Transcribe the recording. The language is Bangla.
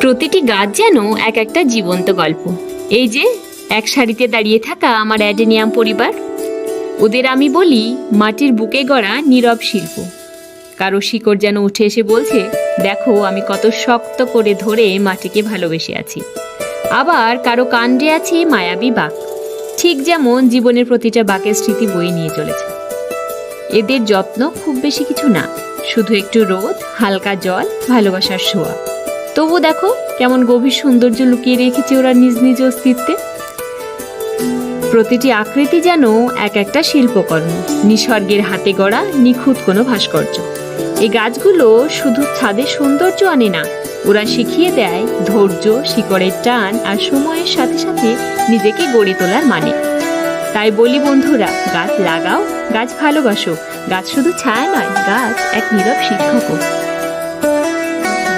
প্রতিটি গাছ যেন এক একটা জীবন্ত গল্প। এই যে এক সারিতে দাঁড়িয়ে থাকা আমার অ্যাডেনিয়াম পরিবার, ওদের আমি বলি মাটির বুকে গড়া নীরব শিল্প। কারো শিকড় যেন উঠে এসে বলছে, দেখো আমি কত শক্ত করে ধরে মাটিকে ভালোবেসে আছি। আবার কারো কাণ্ডে আছে মায়াবী বাঁক, ঠিক যেমন জীবনের প্রতিটা বাঁকের স্মৃতি বয়ে নিয়ে চলেছে। এদের যত্ন খুব বেশি কিছু না, শুধু একটু রোদ, হালকা জল, ভালোবাসার ছোঁয়া। তবু দেখো কেমন গভীর সৌন্দর্য লুকিয়ে রেখেছে ওরা নিজ নিজ অস্তিত্বে। প্রতিটি আকৃতি যেন এক একটা শিল্পকর্ম, নিসর্গের হাতে গড়া নিখুঁত কোনো ভাস্কর্য। এই গাছগুলো শুধু ছাদের সৌন্দর্য আনে না, ওরা শিখিয়ে দেয় ধৈর্য, শিকড়ের টান আর সময়ের সাথে সাথে নিজেকে গড়ে তোলার মানে। তাই বলি বন্ধুরা, গাছ লাগাও, গাছ ভালোবাসো। গাছ শুধু ছায়া নয়, গাছ এক নীরব শিক্ষকও।